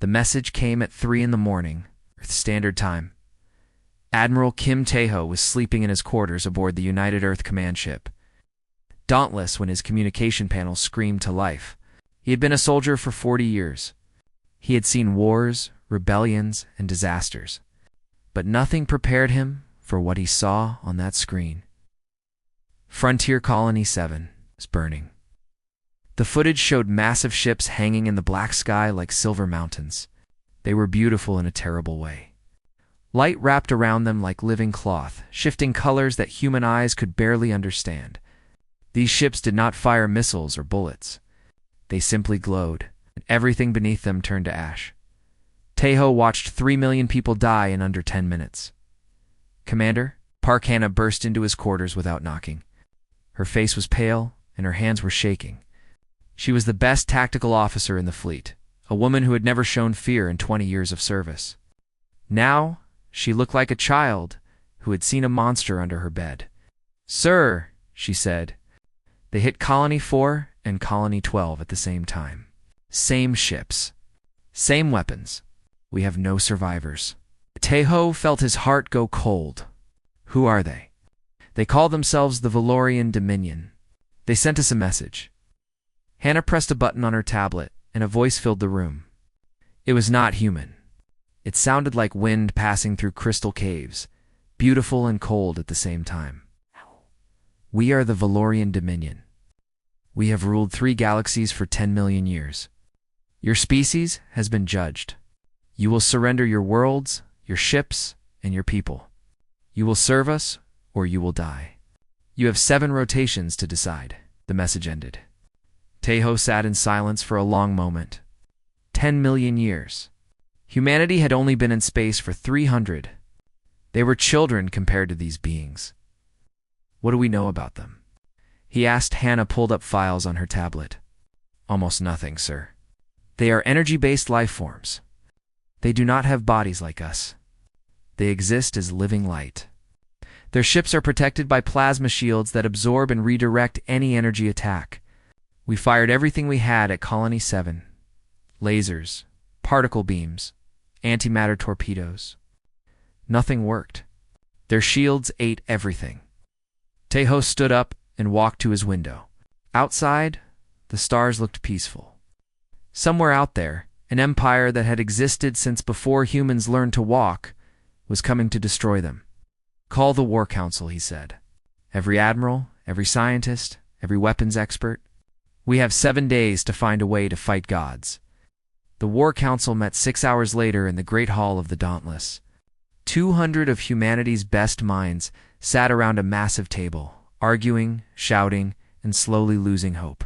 The message came at 3 in the morning, Earth Standard Time. Admiral Kim Tae-ho was sleeping in his quarters aboard the United Earth command ship. Dauntless when his communication panel screamed to life. He had been a soldier for 40 years. He had seen wars, rebellions, and disasters. But nothing prepared him for what he saw on that screen. Frontier Colony 7 was burning. The footage showed massive ships hanging in the black sky like silver mountains. They were beautiful in a terrible way. Light wrapped around them like living cloth, shifting colors that human eyes could barely understand. These ships did not fire missiles or bullets. They simply glowed, and everything beneath them turned to ash. Tae-ho watched 3 million people die in under 10 minutes. "Commander?" Park Hannah burst into his quarters without knocking. Her face was pale, and her hands were shaking. She was the best tactical officer in the fleet, a woman who had never shown fear in 20 years of service. Now, she looked like a child who had seen a monster under her bed. "Sir," she said. They hit Colony 4 and Colony 12 at the same time. Same ships. Same weapons. We have no survivors. Tae-ho felt his heart go cold. Who are they? They call themselves the Valorian Dominion. They sent us a message. Hannah pressed a button on her tablet, and a voice filled the room. It was not human. It sounded like wind passing through crystal caves, beautiful and cold at the same time. "We are the Valorian Dominion. We have ruled 3 galaxies for 10 million years. Your species has been judged. You will surrender your worlds, your ships, and your people. You will serve us, or you will die. You have 7 rotations to decide." The message ended. Tae-ho sat in silence for a long moment. 10 million years. Humanity had only been in space for 300. They were children compared to these beings. "What do we know about them?" he asked. Hannah pulled up files on her tablet. "Almost nothing, sir. They are energy-based life forms. They do not have bodies like us. They exist as living light. Their ships are protected by plasma shields that absorb and redirect any energy attack. We fired everything we had at Colony 7. Lasers, particle beams, antimatter torpedoes. Nothing worked. Their shields ate everything." Tae-ho stood up and walked to his window. Outside, the stars looked peaceful. Somewhere out there, an empire that had existed since before humans learned to walk was coming to destroy them. "Call the War Council," he said. "Every admiral, every scientist, every weapons expert. We have 7 days to find a way to fight gods." The War Council met 6 hours later in the Great Hall of the Dauntless. 200 of humanity's best minds sat around a massive table, arguing, shouting, and slowly losing hope.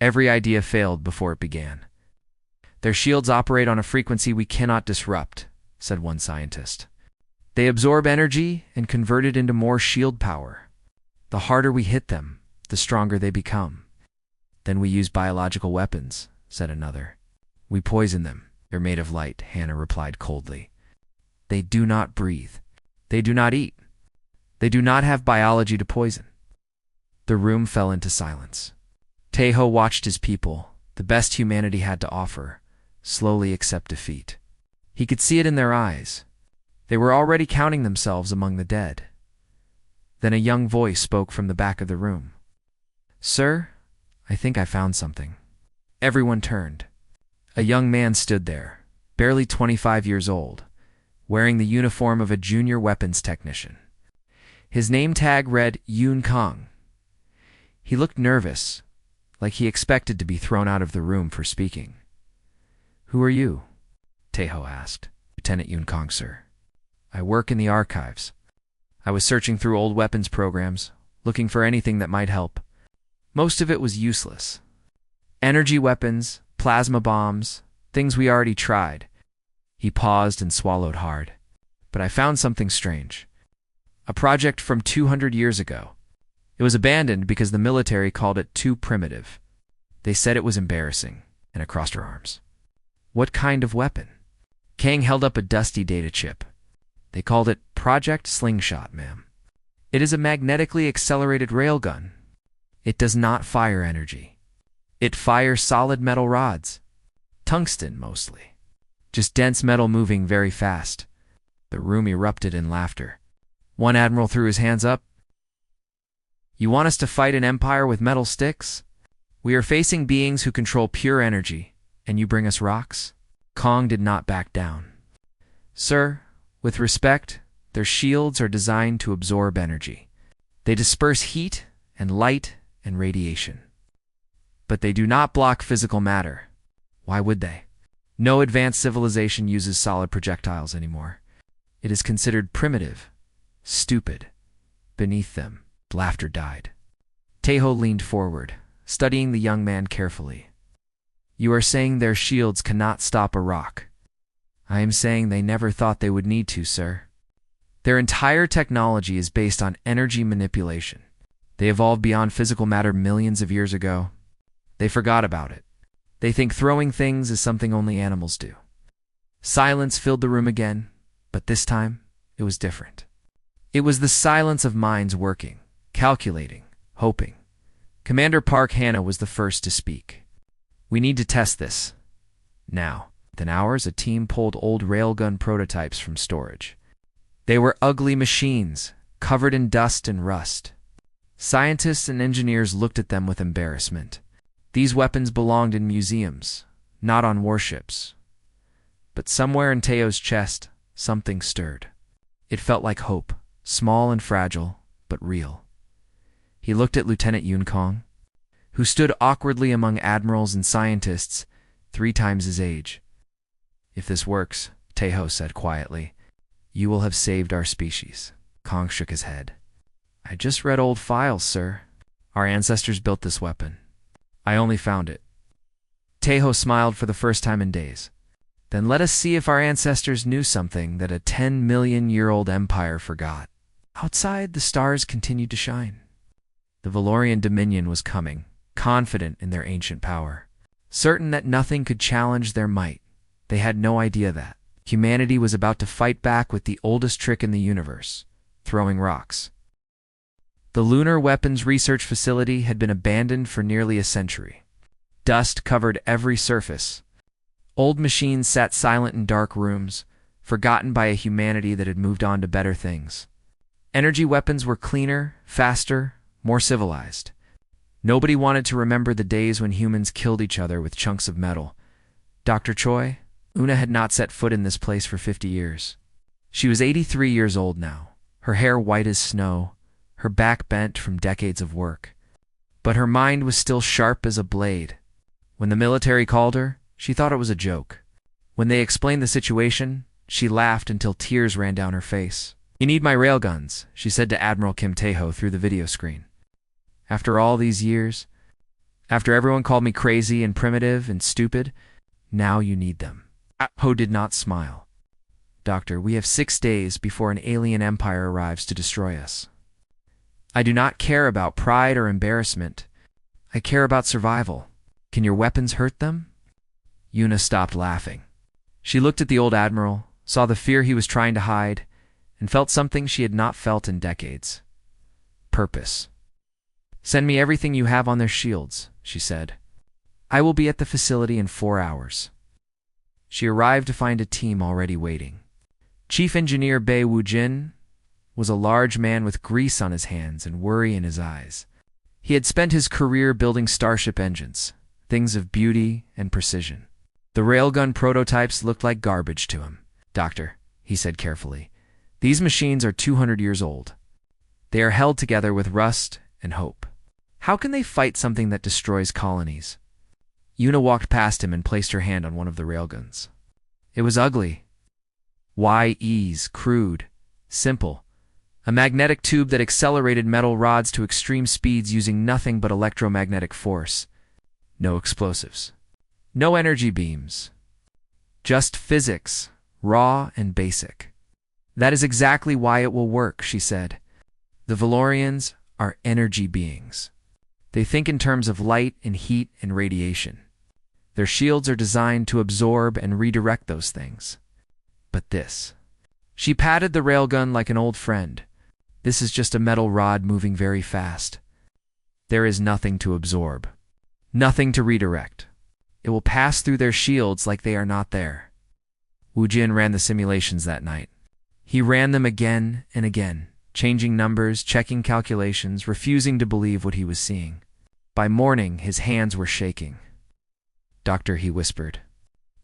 Every idea failed before it began. "Their shields operate on a frequency we cannot disrupt," said one scientist. "They absorb energy and convert it into more shield power. The harder we hit them, the stronger they become." "Then we use biological weapons," said another. "We poison them. They're made of light," Hannah replied coldly. "They do not breathe. They do not eat. They do not have biology to poison." The room fell into silence. Tae-ho watched his people, the best humanity had to offer, slowly accept defeat. He could see it in their eyes. They were already counting themselves among the dead. Then a young voice spoke from the back of the room. "Sir, I think I found something." Everyone turned. A young man stood there, barely 25 years old, wearing the uniform of a junior weapons technician. His name tag read Yoon Kong. He looked nervous, like he expected to be thrown out of the room for speaking. "Who are you?" Tae-ho asked. "Lieutenant Yoon Kong, sir. I work in the archives. I was searching through old weapons programs, looking for anything that might help. Most of it was useless. Energy weapons, plasma bombs, things we already tried." He paused and swallowed hard. "But I found something strange. A project from 200 years ago. It was abandoned because the military called it too primitive. They said it was embarrassing," and crossed her arms. "What kind of weapon?" Kang held up a dusty data chip. "They called it Project Slingshot, ma'am. It is a magnetically accelerated railgun. It does not fire energy. It fires solid metal rods. Tungsten, mostly. just dense metal moving very fast. The room erupted in laughter. One admiral threw his hands up. You want us to fight an empire with metal sticks? We are facing beings who control pure energy, and you bring us rocks? Kong did not back down. Sir, with respect, their shields are designed to absorb energy. They disperse heat and light and radiation. But they do not block physical matter. Why would they? No advanced civilization uses solid projectiles anymore. It is considered primitive, stupid. Beneath them, laughter died. Taeho leaned forward, studying the young man carefully. You are saying their shields cannot stop a rock. I am saying they never thought they would need to, sir. Their entire technology is based on energy manipulation. They evolved beyond physical matter millions of years ago. They forgot about it. They think throwing things is something only animals do. Silence filled the room again, but this time it was different. It was the silence of minds working, calculating, hoping. Commander Park Hannah was the first to speak. We need to test this. Now, within hours, a team pulled old railgun prototypes from storage. They were ugly machines, covered in dust and rust. Scientists and engineers looked at them with embarrassment. These weapons belonged in museums, not on warships. But somewhere in Teo's chest, something stirred. It felt like hope, small and fragile, but real. He looked at Lieutenant Yun Kong, who stood awkwardly among admirals and scientists 3 times his age. If this works, Taeho said quietly, you will have saved our species. Kong shook his head. I just read old files, sir. Our ancestors built this weapon. I only found it. Taeho smiled for the first time in days. Then let us see if our ancestors knew something that a 10-million-year-old empire forgot. Outside, the stars continued to shine. The Valorian Dominion was coming, confident in their ancient power, certain that nothing could challenge their might. They had no idea that humanity was about to fight back with the oldest trick in the universe, throwing rocks. The Lunar Weapons Research Facility had been abandoned for nearly a century. Dust covered every surface. Old machines sat silent in dark rooms, forgotten by a humanity that had moved on to better things. Energy weapons were cleaner, faster, more civilized. Nobody wanted to remember the days when humans killed each other with chunks of metal. Dr. Choi, Una had not set foot in this place for 50 years. She was 83 years old now, her hair white as snow, her back bent from decades of work. But her mind was still sharp as a blade. When the military called her, she thought it was a joke. When they explained the situation, she laughed until tears ran down her face. You need my railguns, she said to Admiral Kim Taeho through the video screen. After all these years, after everyone called me crazy and primitive and stupid, now you need them. Ho did not smile. Doctor, we have 6 days before an alien empire arrives to destroy us. I do not care about pride or embarrassment. I care about survival. Can your weapons hurt them? Yuna stopped laughing. She looked at the old admiral, saw the fear he was trying to hide, and felt something she had not felt in decades. Purpose. Send me everything you have on their shields, she said. I will be at the facility in 4 hours. She arrived to find a team already waiting. Chief Engineer Bei Wu-jin was a large man with grease on his hands and worry in his eyes. He had spent his career building starship engines, things of beauty and precision. The railgun prototypes looked like garbage to him. Doctor, he said carefully, these machines are 200 years old. They are held together with rust and hope. How can they fight something that destroys colonies? Yuna walked past him and placed her hand on one of the railguns. It was ugly. YEs, crude, simple. A magnetic tube that accelerated metal rods to extreme speeds using nothing but electromagnetic force. No explosives. No energy beams. Just physics, raw and basic. That is exactly why it will work, she said. The Valorians are energy beings. They think in terms of light and heat and radiation. Their shields are designed to absorb and redirect those things. But this. She patted the railgun like an old friend. This is just a metal rod moving very fast. There is nothing to absorb. Nothing to redirect. It will pass through their shields like they are not there. Wu Jin ran the simulations that night. He ran them again and again, changing numbers, checking calculations, refusing to believe what he was seeing. By morning, his hands were shaking. "Doctor," he whispered.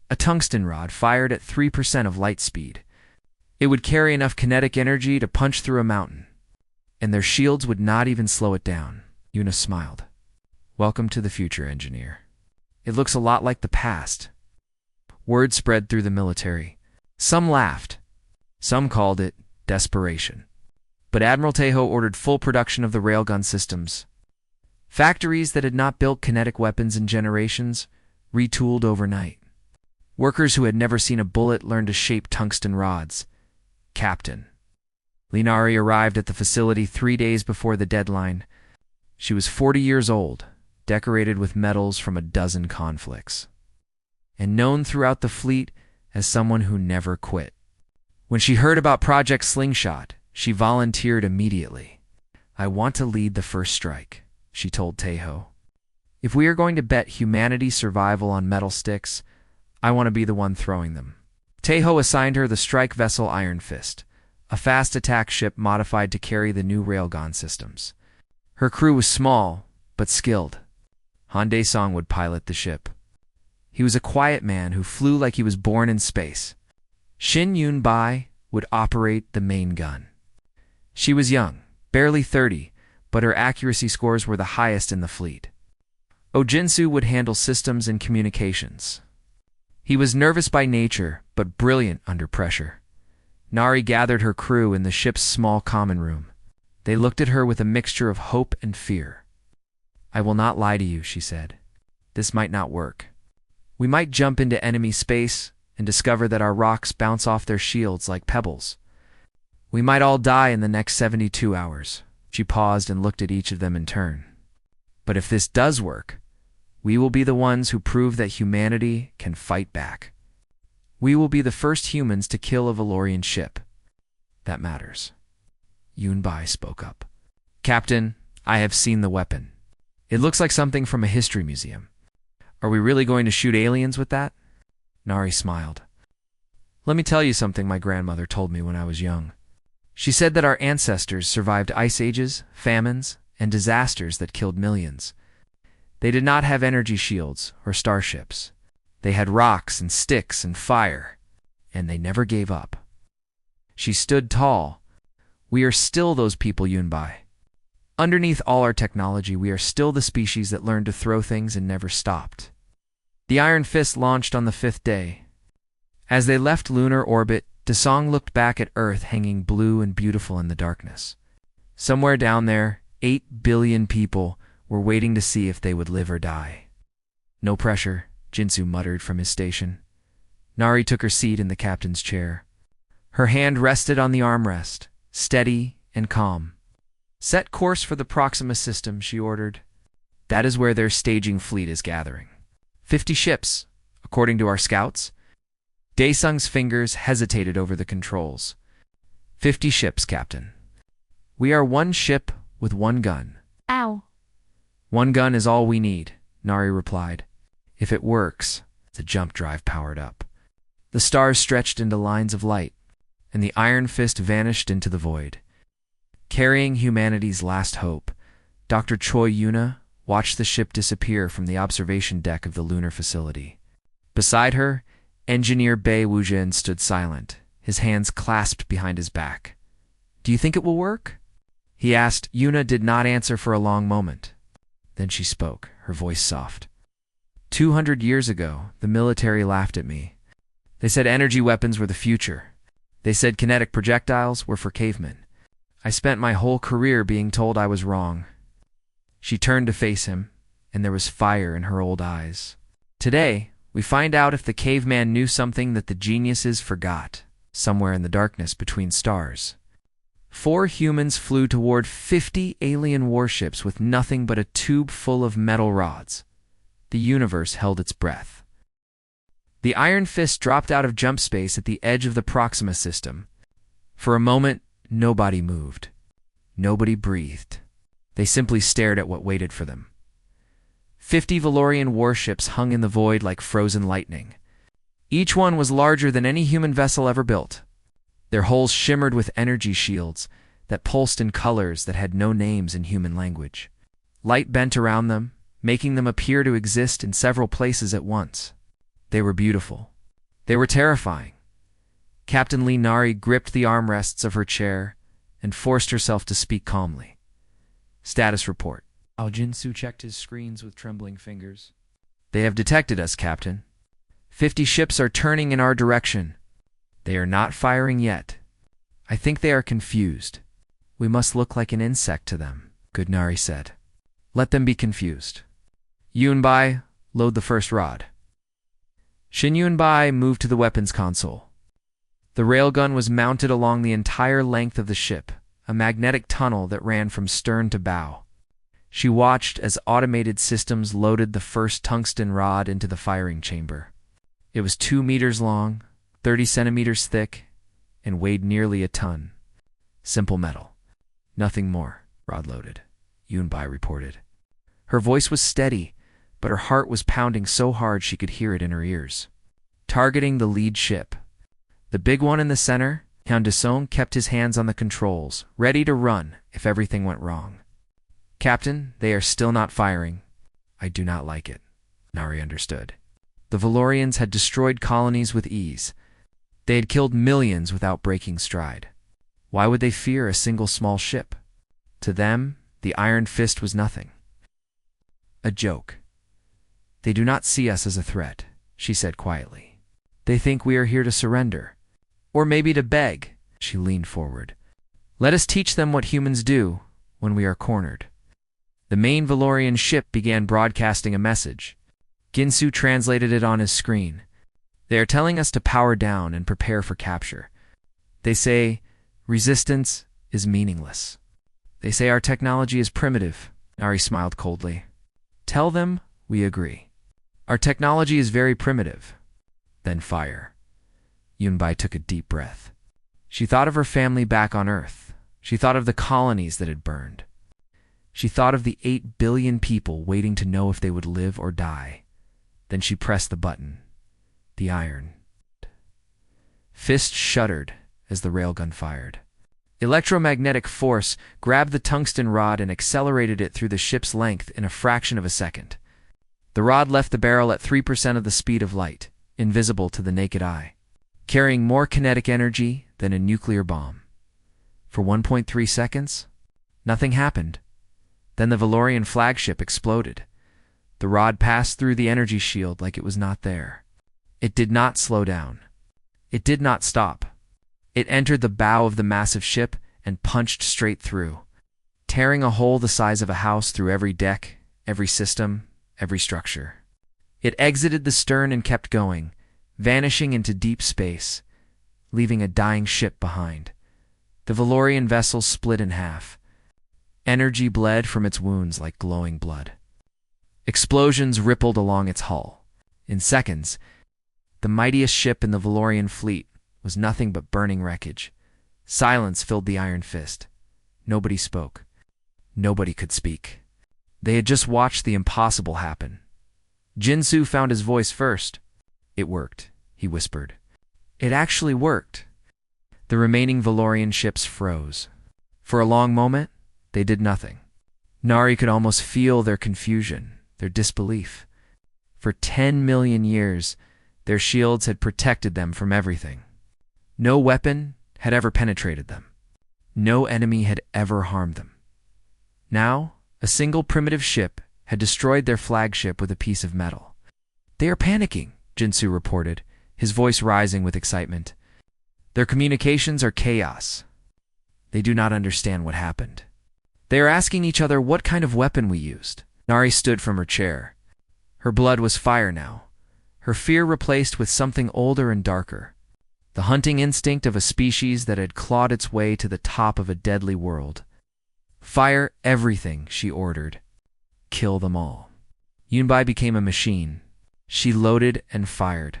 "A tungsten rod fired at 3% of light speed. It would carry enough kinetic energy to punch through a mountain. And their shields would not even slow it down." Yuna smiled. "Welcome to the future, engineer. It looks a lot like the past." Word spread through the military. Some laughed. Some called it desperation. But Admiral Tejo ordered full production of the railgun systems. Factories that had not built kinetic weapons in generations retooled overnight. Workers who had never seen a bullet learned to shape tungsten rods. Captain. Linari arrived at the facility 3 days before the deadline. She was 40 years old, decorated with medals from a dozen conflicts, and known throughout the fleet as someone who never quit. When she heard about Project Slingshot, she volunteered immediately. "I want to lead the first strike," she told Tejo. "If we are going to bet humanity's survival on metal sticks, I want to be the one throwing them." Tejo assigned her the strike vessel Iron Fist, a fast attack ship modified to carry the new railgun systems. Her crew was small, but skilled. Han Dae-sung would pilot the ship. He was a quiet man who flew like he was born in space. Shin Yun-bai would operate the main gun. She was young, barely 30, but her accuracy scores were the highest in the fleet. Oh-Jin-soo would handle systems and communications. He was nervous by nature, but brilliant under pressure. Nari gathered her crew in the ship's small common room. They looked at her with a mixture of hope and fear. "I will not lie to you," she said. "This might not work. We might jump into enemy space and discover that our rocks bounce off their shields like pebbles. We might all die in the next 72 hours. She paused and looked at each of them in turn. "But if this does work, we will be the ones who prove that humanity can fight back. We will be the first humans to kill a Valorian ship. That matters." Yun-bai spoke up. "Captain, I have seen the weapon. It looks like something from a history museum. Are we really going to shoot aliens with that?" Nari smiled. "Let me tell you something my grandmother told me when I was young. She said that our ancestors survived ice ages, famines, and disasters that killed millions. They did not have energy shields or starships. They had rocks and sticks and fire, and they never gave up. She stood tall. We are still those people, Yun-bai. Underneath all our technology, we are still the species that learned to throw things and never stopped." The Iron Fist launched on the 5th day. As they left lunar orbit, Daesung looked back at Earth hanging blue and beautiful in the darkness. Somewhere down there, 8 billion people were waiting to see if they would live or die. "No pressure," Jinsu muttered from his station. Nari took her seat in the captain's chair. Her hand rested on the armrest, steady and calm. "Set course for the Proxima system," she ordered. "That is where their staging fleet is gathering. 50 ships, according to our scouts." Daesung's fingers hesitated over the controls. 50 ships, Captain. We are one ship with one gun." Ow. "One gun is all we need," Nari replied. "If it works," the jump drive powered up. The stars stretched into lines of light, and the Iron Fist vanished into the void. Carrying humanity's last hope, Dr. Choi Yuna watched the ship disappear from the observation deck of the lunar facility. Beside her, Engineer Bae Woo-jin stood silent, his hands clasped behind his back. "Do you think it will work?" he asked. Yuna did not answer for a long moment. Then she spoke, her voice soft. 200 years ago, the military laughed at me. They said energy weapons were the future. They said kinetic projectiles were for cavemen. I spent my whole career being told I was wrong." She turned to face him, and there was fire in her old eyes. "Today, we find out if the caveman knew something that the geniuses forgot, somewhere in the darkness between stars. 4 humans flew toward 50 alien warships with nothing but a tube full of metal rods. The universe held its breath. The Iron Fist dropped out of jump space at the edge of the Proxima system. For a moment, nobody moved. Nobody breathed. They simply stared at what waited for them. 50 Valorian warships hung in the void like frozen lightning. Each one was larger than any human vessel ever built. Their hulls shimmered with energy shields that pulsed in colors that had no names in human language. Light bent around them, making them appear to exist in several places at once. They were beautiful. They were terrifying. Captain Lee Nari gripped the armrests of her chair and forced herself to speak calmly. Status report. Jinsu checked his screens with trembling fingers. They have detected us, Captain. 50 ships are turning in our direction. They are not firing yet. I think they are confused. We must look like an insect to them, Good Nari said. Let them be confused. Yunbai, load the first rod. Shin Yunbai moved to the weapons console. The railgun was mounted along the entire length of the ship, a magnetic tunnel that ran from stern to bow. She watched as automated systems loaded the first tungsten rod into the firing chamber. It was 2 meters long, 30 centimeters thick, and weighed nearly a ton. Simple metal. Nothing more. Rod loaded, Yunbai reported. Her voice was steady, but her heart was pounding so hard she could hear it in her ears. Targeting the lead ship. The big one in the center, Hyun Desong kept his hands on the controls, ready to run if everything went wrong. Captain, they are still not firing. I do not like it. Nari understood. The Valorians had destroyed colonies with ease. They had killed millions without breaking stride. Why would they fear a single small ship? To them, the Iron Fist was nothing. A joke. They do not see us as a threat, she said quietly. They think we are here to surrender. Or maybe to beg, she leaned forward. Let us teach them what humans do when we are cornered. The main Valorian ship began broadcasting a message. Ginsu translated it on his screen. They are telling us to power down and prepare for capture. They say, resistance is meaningless. They say our technology is primitive. Nari smiled coldly. Tell them we agree. Our technology is very primitive. Then fire. Yunbai took a deep breath. She thought of her family back on Earth. She thought of the colonies that had burned. She thought of the 8 billion people waiting to know if they would live or die. Then she pressed the button. The iron. Fist shuddered as the railgun fired. Electromagnetic force grabbed the tungsten rod and accelerated it through the ship's length in a fraction of a second. The rod left the barrel at 3% of the speed of light, invisible to the naked eye, carrying more kinetic energy than a nuclear bomb. For 1.3 seconds, nothing happened. Then the Valorian flagship exploded. The rod passed through the energy shield like it was not there. It did not slow down. It did not stop. It entered the bow of the massive ship and punched straight through, tearing a hole the size of a house through every deck, every system, every structure. It exited the stern and kept going, vanishing into deep space, leaving a dying ship behind. The Valorian vessel split in half. Energy bled from its wounds like glowing blood. Explosions rippled along its hull. In seconds, the mightiest ship in the Valorian fleet was nothing but burning wreckage. Silence filled the Iron Fist. Nobody spoke. Nobody could speak. They had just watched the impossible happen. Jinsu found his voice first. It worked, he whispered. It actually worked. The remaining Valorian ships froze. For a long moment, they did nothing. Nari could almost feel their confusion, their disbelief. For 10 million years, their shields had protected them from everything. No weapon had ever penetrated them. No enemy had ever harmed them. Now, a single primitive ship had destroyed their flagship with a piece of metal. They are panicking, Jinsu reported, his voice rising with excitement. Their communications are chaos. They do not understand what happened. They are asking each other what kind of weapon we used. Nari stood from her chair. Her blood was fire now, her fear replaced with something older and darker. The hunting instinct of a species that had clawed its way to the top of a deadly world. Fire everything, she ordered. Kill them all. Yunbai became a machine. She loaded and fired,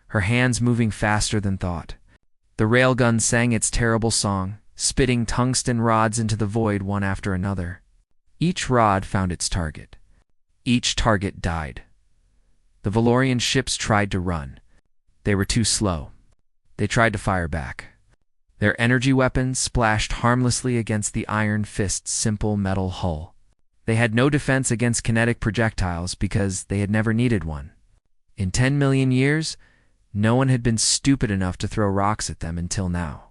her hands moving faster than thought. The railgun sang its terrible song, spitting tungsten rods into the void one after another. Each rod found its target. Each target died. The Valorian ships tried to run. They were too slow. They tried to fire back. Their energy weapons splashed harmlessly against the Iron Fist's simple metal hull. They had no defense against kinetic projectiles because they had never needed one. In 10 million years, no one had been stupid enough to throw rocks at them until now.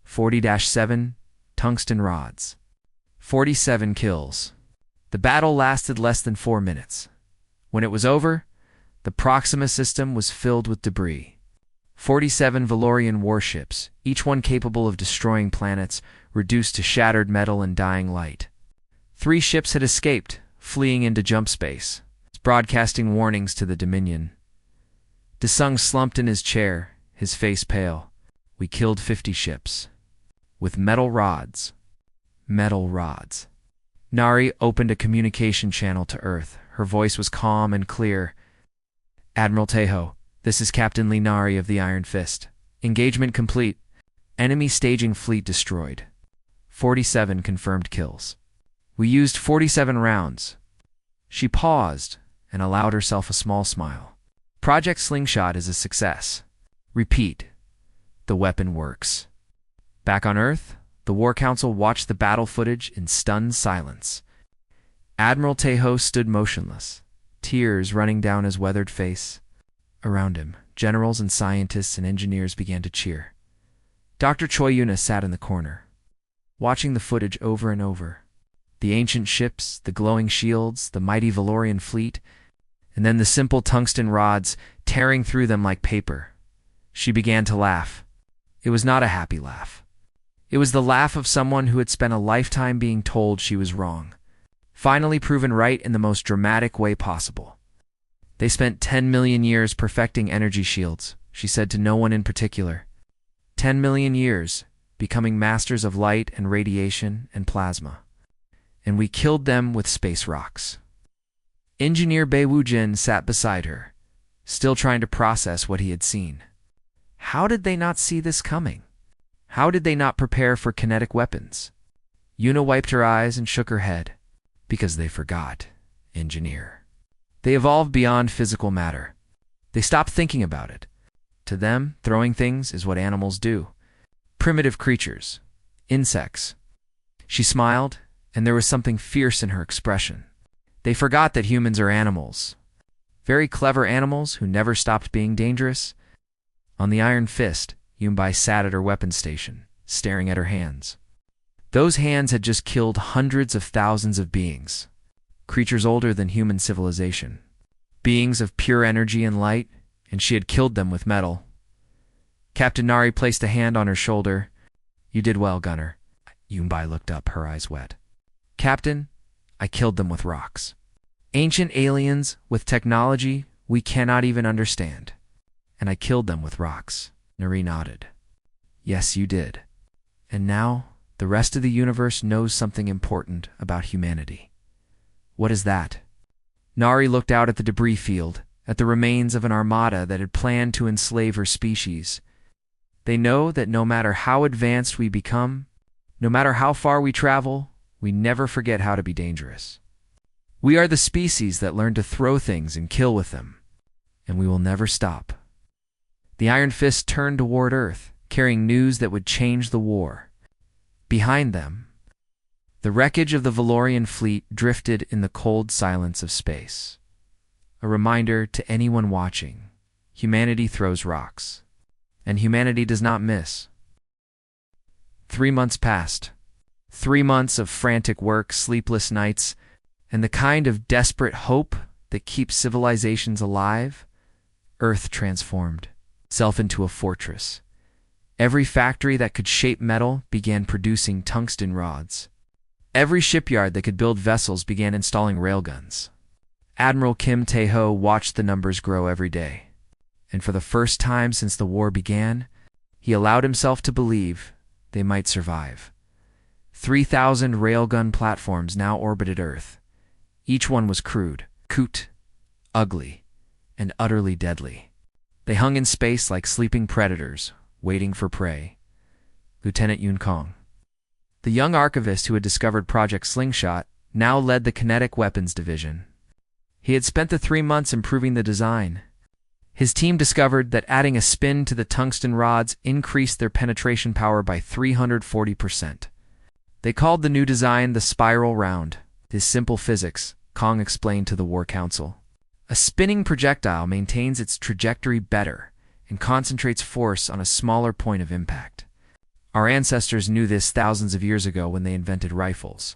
40-7 tungsten rods. 47 kills. The battle lasted less than 4 minutes. When it was over, the Proxima system was filled with debris. 47 Valorian warships, each one capable of destroying planets, reduced to shattered metal and dying light. 3 ships had escaped, fleeing into jump space, broadcasting warnings to the Dominion. Desung slumped in his chair, his face pale. We killed 50 ships. With metal rods. Metal rods. Nari opened a communication channel to Earth. Her voice was calm and clear. Admiral Tejo, this is Captain Lee Nari of the Iron Fist. Engagement complete. Enemy staging fleet destroyed. 47 confirmed kills. We used 47 rounds. She paused and allowed herself a small smile. Project Slingshot is a success. Repeat. The weapon works. Back on Earth, the War Council watched the battle footage in stunned silence. Admiral Tejo stood motionless, tears running down his weathered face. Around him, generals and scientists and engineers began to cheer. Dr. Choi Yuna sat in the corner, watching the footage over and over. The ancient ships, the glowing shields, the mighty Valorian fleet, and then the simple tungsten rods tearing through them like paper. She began to laugh. It was not a happy laugh. It was the laugh of someone who had spent a lifetime being told she was wrong, finally proven right in the most dramatic way possible. They spent 10 million years perfecting energy shields, she said to no one in particular. 10 million years, becoming masters of light and radiation and plasma. And we killed them with space rocks. Engineer Bei Wu-jin sat beside her, still trying to process what he had seen. How did they not see this coming? How did they not prepare for kinetic weapons? Yuna wiped her eyes and shook her head. Because they forgot, Engineer. They evolved beyond physical matter. They stopped thinking about it. To them, throwing things is what animals do. Primitive creatures. Insects. She smiled, and there was something fierce in her expression. They forgot that humans are animals. Very clever animals who never stopped being dangerous. On the Iron Fist, Yunbai sat at her weapons station, staring at her hands. Those hands had just killed hundreds of thousands of beings. Creatures older than human civilization. Beings of pure energy and light, and she had killed them with metal. Captain Nari placed a hand on her shoulder. You did well, Gunner. Yunbai looked up, her eyes wet. Captain, I killed them with rocks. Ancient aliens with technology we cannot even understand. And I killed them with rocks. Nari nodded. Yes, you did. And now, the rest of the universe knows something important about humanity. What is that? Nari looked out at the debris field, at the remains of an armada that had planned to enslave her species. They know that no matter how advanced we become, no matter how far we travel, we never forget how to be dangerous. We are the species that learn to throw things and kill with them, and we will never stop. The Iron Fist turned toward Earth, carrying news that would change the war. Behind them, the wreckage of the Valorian fleet drifted in the cold silence of space. A reminder to anyone watching, humanity throws rocks, and humanity does not miss. 3 months passed. 3 months of frantic work, sleepless nights, and the kind of desperate hope that keeps civilizations alive. Earth transformed itself into a fortress. Every factory that could shape metal began producing tungsten rods. Every shipyard that could build vessels began installing railguns. Admiral Kim Tae-ho watched the numbers grow every day. And for the first time since the war began, he allowed himself to believe they might survive. 3,000 railgun platforms now orbited Earth. Each one was crude, ugly, and utterly deadly. They hung in space like sleeping predators, waiting for prey. Lieutenant Yun Kong, the young archivist who had discovered Project Slingshot, now led the Kinetic Weapons Division. He had spent the 3 months improving the design. His team discovered that adding a spin to the tungsten rods increased their penetration power by 340%. They called the new design the spiral round. His simple physics, Kong explained to the War Council. A spinning projectile maintains its trajectory better and concentrates force on a smaller point of impact. Our ancestors knew this thousands of years ago when they invented rifles.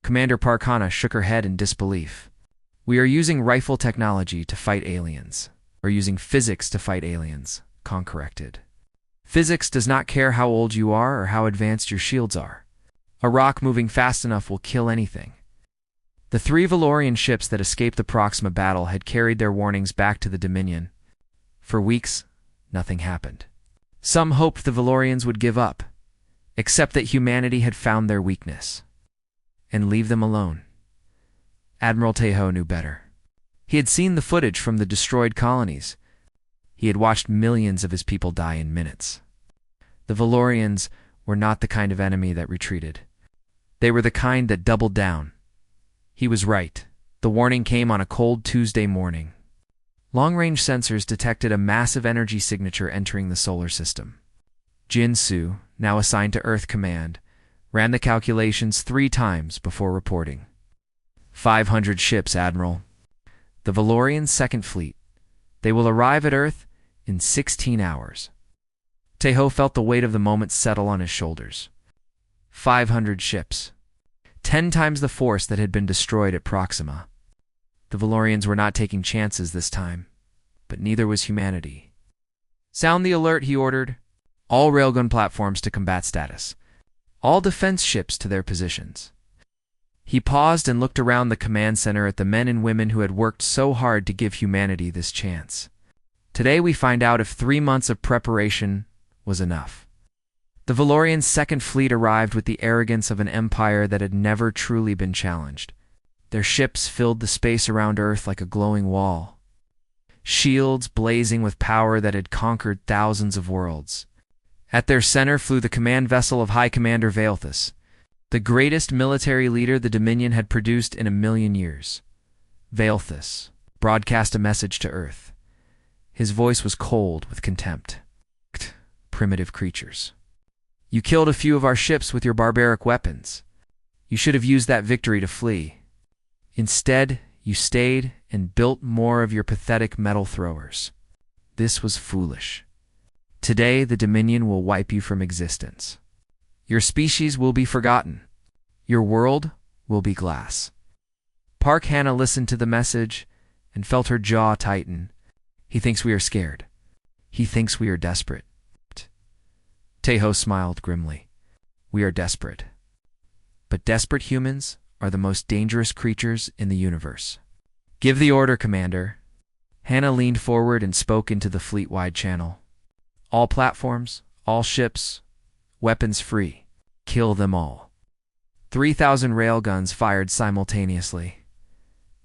Commander Parkana shook her head in disbelief. We are using rifle technology to fight aliens. Or using physics to fight aliens, Kong corrected. Physics does not care how old you are or how advanced your shields are. A rock moving fast enough will kill anything. The 3 Valorian ships that escaped the Proxima battle had carried their warnings back to the Dominion. For weeks, nothing happened. Some hoped the Valorians would give up, except that humanity had found their weakness, and leave them alone. Admiral Tejo knew better. He had seen the footage from the destroyed colonies. He had watched millions of his people die in minutes. The Valorians were not the kind of enemy that retreated. They were the kind that doubled down. He was right. The warning came on a cold Tuesday morning. Long-range sensors detected a massive energy signature entering the solar system. Jin Su, now assigned to Earth Command, ran the calculations 3 times before reporting. 500 ships, Admiral. The Valorian Second Fleet. They will arrive at Earth in 16 hours. Tejo felt the weight of the moment settle on his shoulders. 500 ships. 10 times the force that had been destroyed at Proxima. The Valorians were not taking chances this time, but neither was humanity. Sound the alert, he ordered. All railgun platforms to combat status. All defense ships to their positions. He paused and looked around the command center at the men and women who had worked so hard to give humanity this chance. Today we find out if 3 months of preparation was enough. The Valorian Second Fleet arrived with the arrogance of an empire that had never truly been challenged. Their ships filled the space around Earth like a glowing wall. Shields blazing with power that had conquered thousands of worlds. At their center flew the command vessel of High Commander Vaelthus, the greatest military leader the Dominion had produced in 1,000,000 years. Vaelthus broadcast a message to Earth. His voice was cold with contempt. Primitive creatures. You killed a few of our ships with your barbaric weapons. You should have used that victory to flee. Instead, you stayed and built more of your pathetic metal throwers. This was foolish. Today, the Dominion will wipe you from existence. Your species will be forgotten. Your world will be glass. Park Hannah listened to the message and felt her jaw tighten. He thinks we are scared. He thinks we are desperate. Tejo smiled grimly. We are desperate. But desperate humans are the most dangerous creatures in the universe. Give the order, Commander. Hannah leaned forward and spoke into the fleet-wide channel. All platforms, all ships, weapons free. Kill them all. 3,000 railguns fired simultaneously.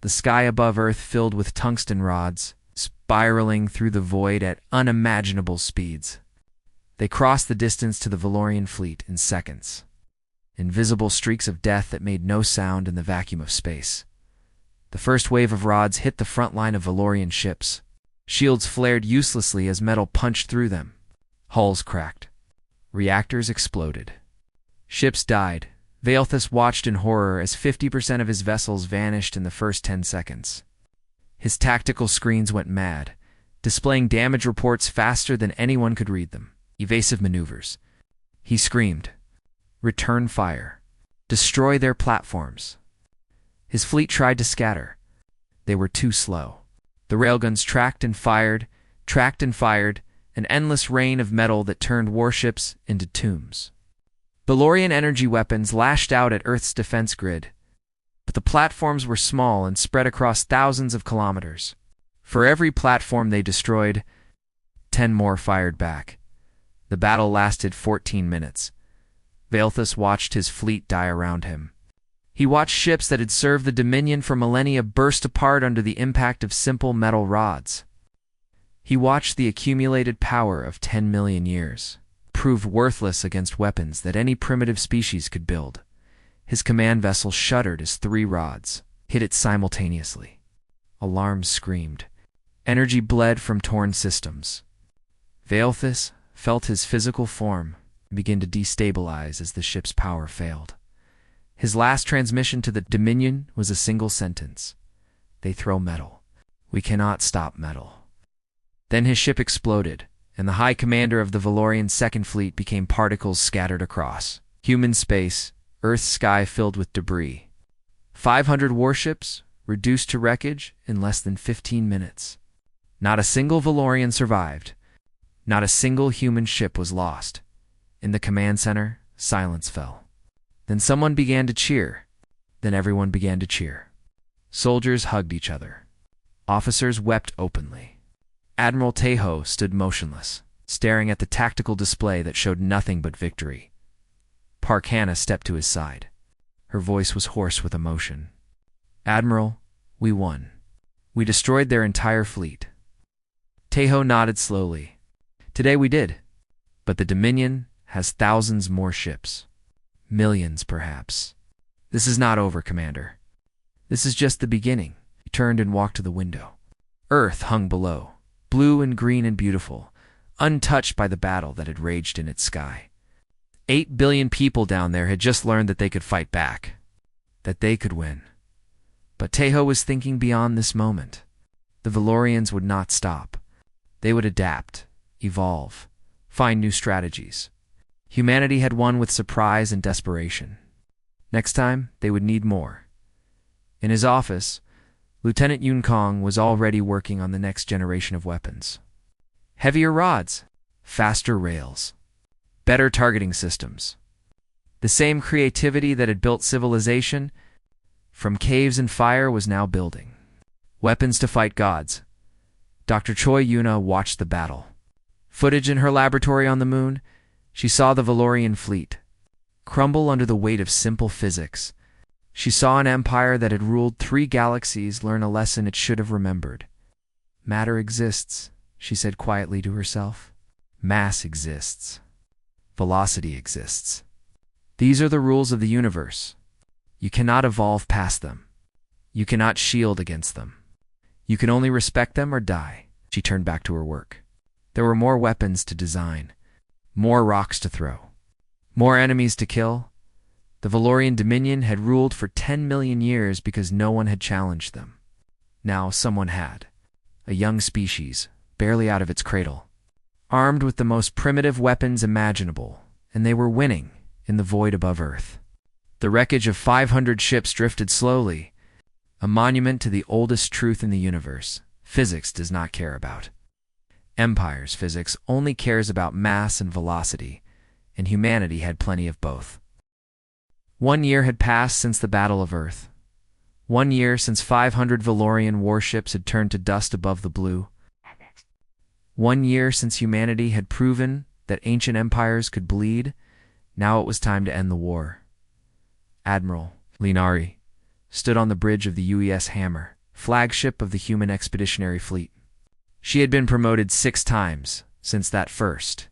The sky above Earth filled with tungsten rods, spiraling through the void at unimaginable speeds. They crossed the distance to the Valorian fleet in seconds. Invisible streaks of death that made no sound in the vacuum of space. The first wave of rods hit the front line of Valorian ships. Shields flared uselessly as metal punched through them. Hulls cracked. Reactors exploded. Ships died. Vaelthus watched in horror as 50% of his vessels vanished in the first 10 seconds. His tactical screens went mad, displaying damage reports faster than anyone could read them. Evasive maneuvers. He screamed. Return fire. Destroy their platforms. His fleet tried to scatter. They were too slow. The railguns tracked and fired, an endless rain of metal that turned warships into tombs. Valorian energy weapons lashed out at Earth's defense grid, but the platforms were small and spread across thousands of kilometers. For every platform they destroyed, 10 more fired back. The battle lasted 14 minutes. Vaelthus watched his fleet die around him. He watched ships that had served the Dominion for millennia burst apart under the impact of simple metal rods. He watched the accumulated power of 10 million years prove worthless against weapons that any primitive species could build. His command vessel shuddered as 3 rods hit it simultaneously. Alarms screamed. Energy bled from torn systems. Veilthus felt his physical form begin to destabilize as the ship's power failed. His last transmission to the Dominion was a single sentence. They throw metal. We cannot stop metal. Then his ship exploded, and the High Commander of the Valorian Second Fleet became particles scattered across human space, Earth's sky filled with debris. 500 warships reduced to wreckage in less than 15 minutes. Not a single Valorian survived. Not a single human ship was lost. In the command center, silence fell. Then someone began to cheer. Then everyone began to cheer. Soldiers hugged each other. Officers wept openly. Admiral Tejo stood motionless, staring at the tactical display that showed nothing but victory. Park Hannah stepped to his side. Her voice was hoarse with emotion. Admiral, we won. We destroyed their entire fleet. Tejo nodded slowly. Today we did. But the Dominion has thousands more ships. Millions, perhaps. This is not over, Commander. This is just the beginning. He turned and walked to the window. Earth hung below, blue and green and beautiful, untouched by the battle that had raged in its sky. 8 billion people down there had just learned that they could fight back, that they could win. But Tejo was thinking beyond this moment. The Valorians would not stop. They would adapt, evolve, find new strategies. Humanity had won with surprise and desperation. Next time, they would need more. In his office, Lieutenant Yun Kong was already working on the next generation of weapons. Heavier rods, faster rails, better targeting systems. The same creativity that had built civilization from caves and fire was now building weapons to fight gods. Dr. Choi Yuna watched the battle. Footage in her laboratory on the moon, she saw the Valorian fleet crumble under the weight of simple physics. She saw an empire that had ruled 3 galaxies learn a lesson it should have remembered. Matter exists, she said quietly to herself. Mass exists. Velocity exists. These are the rules of the universe. You cannot evolve past them. You cannot shield against them. You can only respect them or die. She turned back to her work. There were more weapons to design, more rocks to throw, more enemies to kill. The Valorian Dominion had ruled for 10 million years because no one had challenged them. Now someone had. A young species, barely out of its cradle, armed with the most primitive weapons imaginable, and they were winning in the void above Earth. The wreckage of 500 ships drifted slowly, a monument to the oldest truth in the universe. Physics does not care about. Empire's physics only cares about mass and velocity, and humanity had plenty of both. 1 year had passed since the Battle of Earth. 1 year since 500 Valorian warships had turned to dust above the blue. 1 year since humanity had proven that ancient empires could bleed. Now it was time to end the war. Admiral Linari stood on the bridge of the UES Hammer, flagship of the human expeditionary fleet. She had been promoted 6 times since that first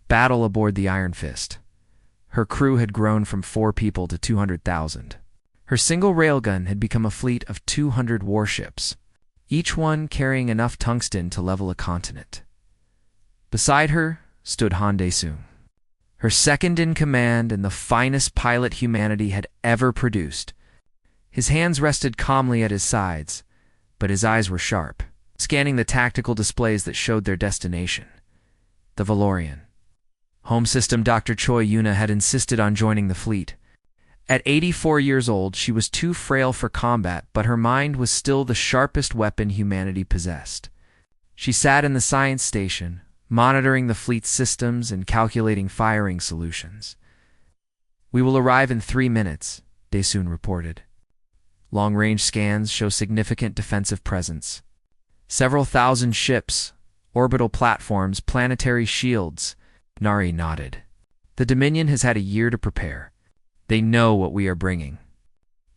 battle aboard the Iron Fist. Her crew had grown from 4 people to 200,000. Her single railgun had become a fleet of 200 warships, each one carrying enough tungsten to level a continent. Beside her stood Han Dae-sung, her second in command and the finest pilot humanity had ever produced. His hands rested calmly at his sides, but his eyes were sharp, scanning the tactical displays that showed their destination. The Valorian Home System Dr. Choi Yuna had insisted on joining the fleet. At 84 years old, she was too frail for combat, but her mind was still the sharpest weapon humanity possessed. She sat in the science station, monitoring the fleet's systems and calculating firing solutions. "We will arrive in 3 minutes," Dae-sung reported. Long-range scans show significant defensive presence. Several thousand ships, orbital platforms, planetary shields. Nari nodded. The Dominion has had a year to prepare. They know what we are bringing.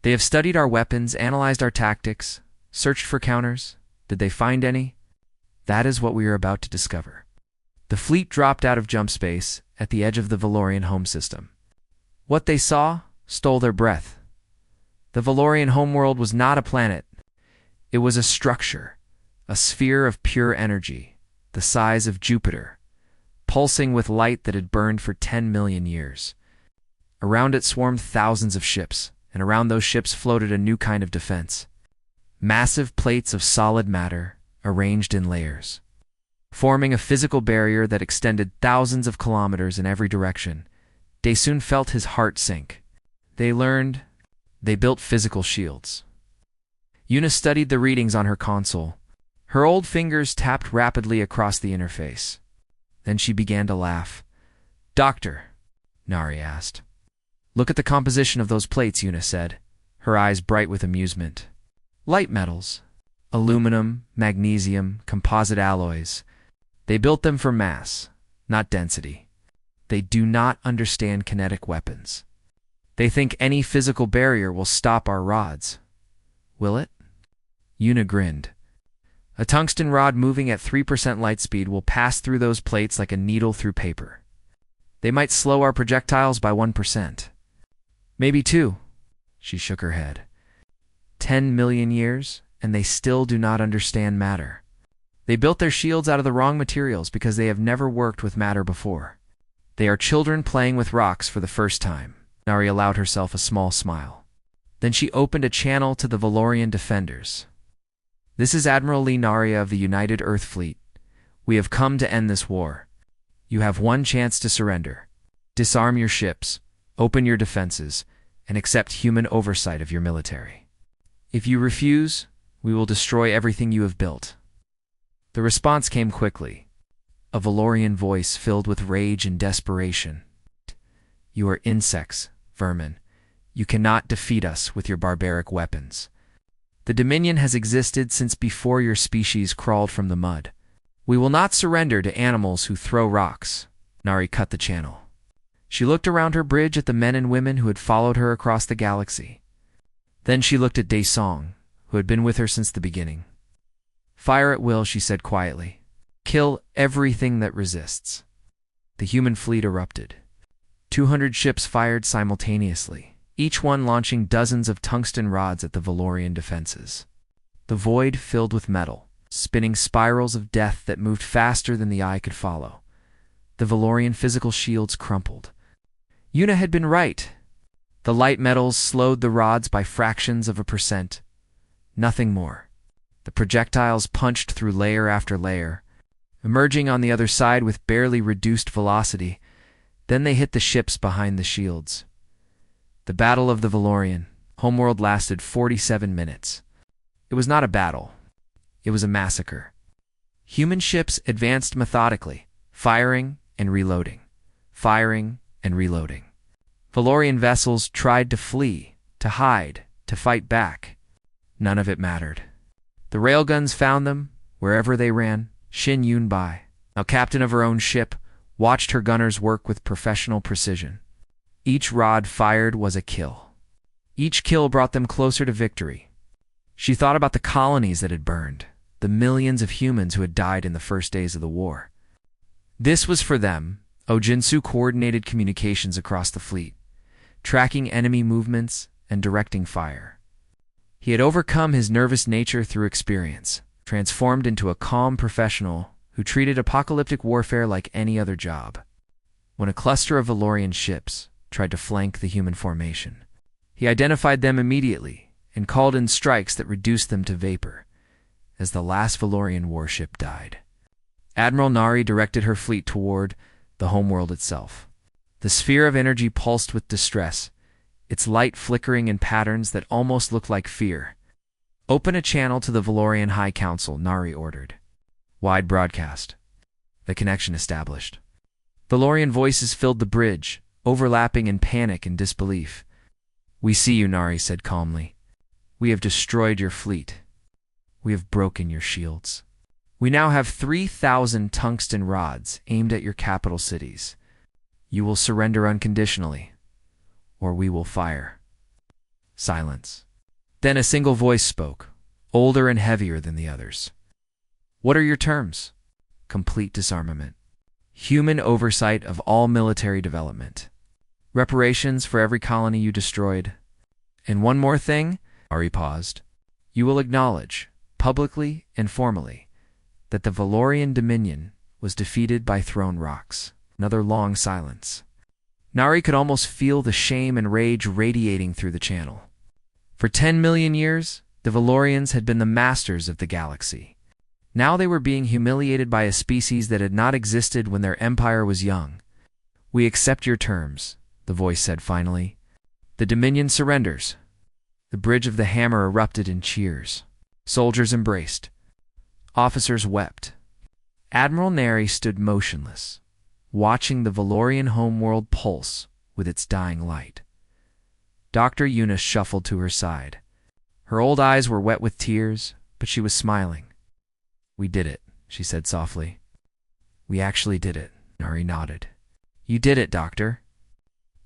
They have studied our weapons, analyzed our tactics, searched for counters. Did they find any? That is what we are about to discover. The fleet dropped out of jump space at the edge of the Valorian home system. What they saw stole their breath. The Valorian homeworld was not a planet. It was a structure, a sphere of pure energy, the size of Jupiter, pulsing with light that had burned for 10 million years. Around it swarmed thousands of ships, and around those ships floated a new kind of defense. Massive plates of solid matter, arranged in layers, forming a physical barrier that extended thousands of kilometers in every direction. Day soon felt his heart sink. They built physical shields. Yuna studied the readings on her console. Her old fingers tapped rapidly across the interface. Then she began to laugh. "Doctor," Nari asked. "Look at the composition of those plates," Yuna said, her eyes bright with amusement. "Light metals. Aluminum, magnesium, composite alloys. They built them for mass, not density. They do not understand kinetic weapons. They think any physical barrier will stop our rods. Will it?" Yuna grinned. "A tungsten rod moving at 3% light speed will pass through those plates like a needle through paper. They might slow our projectiles by 1%. Maybe 2. She shook her head. 10 million years, and they still do not understand matter. They built their shields out of the wrong materials because they have never worked with matter before. They are children playing with rocks for the first time." Nari allowed herself a small smile. Then she opened a channel to the Valorian defenders. "This is Admiral Lee Naria of the United Earth Fleet. We have come to end this war. You have one chance to surrender. Disarm your ships, open your defenses, and accept human oversight of your military. If you refuse, we will destroy everything you have built." The response came quickly. A Valorian voice filled with rage and desperation. "You are insects, vermin. You cannot defeat us with your barbaric weapons. The Dominion has existed since before your species crawled from the mud. We will not surrender to animals who throw rocks." Nari cut the channel. She looked around her bridge at the men and women who had followed her across the galaxy. Then she looked at Daesong, who had been with her since the beginning. "Fire at will," she said quietly. "Kill everything that resists." The human fleet erupted. 200 ships fired simultaneously, each one launching dozens of tungsten rods at the Valorian defenses. The void filled with metal, spinning spirals of death that moved faster than the eye could follow. The Valorian physical shields crumpled. Yuna had been right. The light metals slowed the rods by fractions of a percent. Nothing more. The projectiles punched through layer after layer, emerging on the other side with barely reduced velocity. Then they hit the ships behind the shields. The Battle of the Valorian homeworld lasted 47 minutes. It was not a battle. It was a massacre. Human ships advanced methodically, firing and reloading, firing and reloading. Valorian vessels tried to flee, to hide, to fight back. None of it mattered. The railguns found them, wherever they ran. Shin Yunbai, now captain of her own ship, watched her gunners work with professional precision. Each rod fired was a kill. Each kill brought them closer to victory. She thought about the colonies that had burned, the millions of humans who had died in the first days of the war. This was for them. Ojinsu coordinated communications across the fleet, tracking enemy movements and directing fire. He had overcome his nervous nature through experience, transformed into a calm professional who treated apocalyptic warfare like any other job. When a cluster of Valorian ships tried to flank the human formation, he identified them immediately and called in strikes that reduced them to vapor as the last Valorian warship died. Admiral Nari directed her fleet toward the homeworld itself. The sphere of energy pulsed with distress, its light flickering in patterns that almost looked like fear. "Open a channel to the Valorian High Council," Nari ordered. Wide broadcast. The connection established. Valorian voices filled the bridge, overlapping in panic and disbelief. "We see you," Nari said calmly. "We have destroyed your fleet. We have broken your shields. We now have 3,000 tungsten rods aimed at your capital cities. You will surrender unconditionally, or we will fire." Silence. Then a single voice spoke, older and heavier than the others. "What are your terms?" "Complete disarmament. Human oversight of all military development. Reparations for every colony you destroyed. And one more thing," Ari paused. "You will acknowledge publicly and formally, that the Valorian Dominion was defeated by thrown rocks. Another long silence. Nari could almost feel the shame and rage radiating through the channel. For 10 million years, the Valorians had been the masters of the galaxy. Now they were being humiliated by a species that had not existed when their empire was young. "We accept your terms," the voice said finally. "The Dominion surrenders." The bridge of the hammer erupted in cheers. Soldiers embraced. Officers wept. Admiral Neri stood motionless, watching the Valorian homeworld pulse with its dying light. Dr. Eunice shuffled to her side. Her old eyes were wet with tears, but she was smiling. "We did it," she said softly. "We actually did it," Nari nodded. "You did it, Doctor.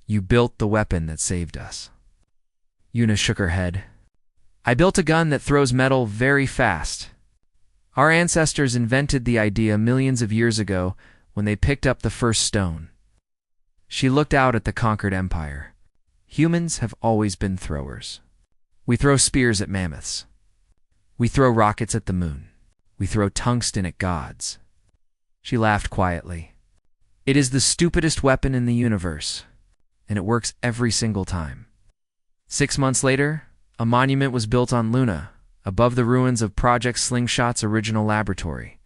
You built the weapon that saved us." Eunice shook her head. "I built a gun that throws metal very fast. Our ancestors invented the idea millions of years ago when they picked up the first stone." She looked out at the conquered empire. "Humans have always been throwers. We throw spears at mammoths. We throw rockets at the moon. We throw tungsten at gods." She laughed quietly. "It is the stupidest weapon in the universe, and it works every single time." 6 months later, a monument was built on Luna, above the ruins of Project Slingshot's original laboratory.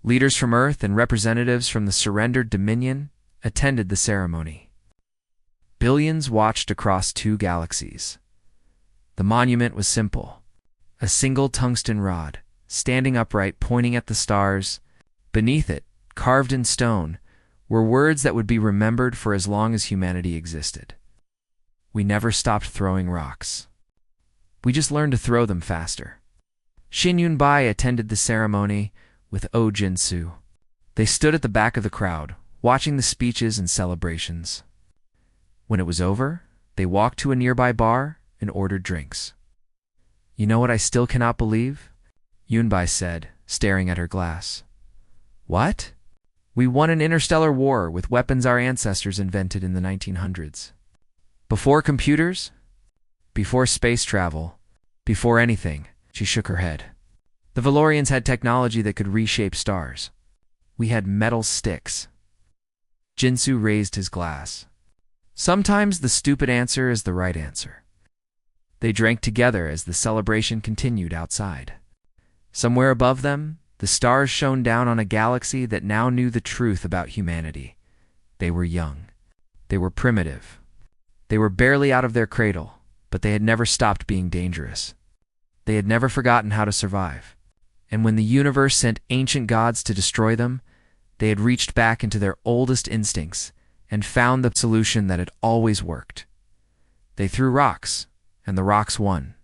Leaders from Earth and representatives from the surrendered Dominion attended the ceremony. Billions watched across 2 galaxies. The monument was simple: a single tungsten rod, standing upright, pointing at the stars. Beneath it, carved in stone, were words that would be remembered for as long as humanity existed. "We never stopped throwing rocks. We just learned to throw them faster." Shin Yunbai attended the ceremony with Oh Jin-soo. They stood at the back of the crowd, watching the speeches and celebrations. When it was over, they walked to a nearby bar and ordered drinks. "You know what I still cannot believe?" Yunbai said, staring at her glass. "What?" "We won an interstellar war with weapons our ancestors invented in the 1900s. Before computers, before space travel, before anything." She shook her head. "The Valorians had technology that could reshape stars. We had metal sticks." Jinsu raised his glass. Sometimes the stupid answer is the right answer. They drank together as the celebration continued outside. Somewhere above them, the stars shone down on a galaxy that now knew the truth about humanity. They were young. They were primitive. They were barely out of their cradle, but they had never stopped being dangerous. They had never forgotten how to survive. And when the universe sent ancient gods to destroy them, they had reached back into their oldest instincts and found the solution that had always worked. They threw rocks, and the rocks won.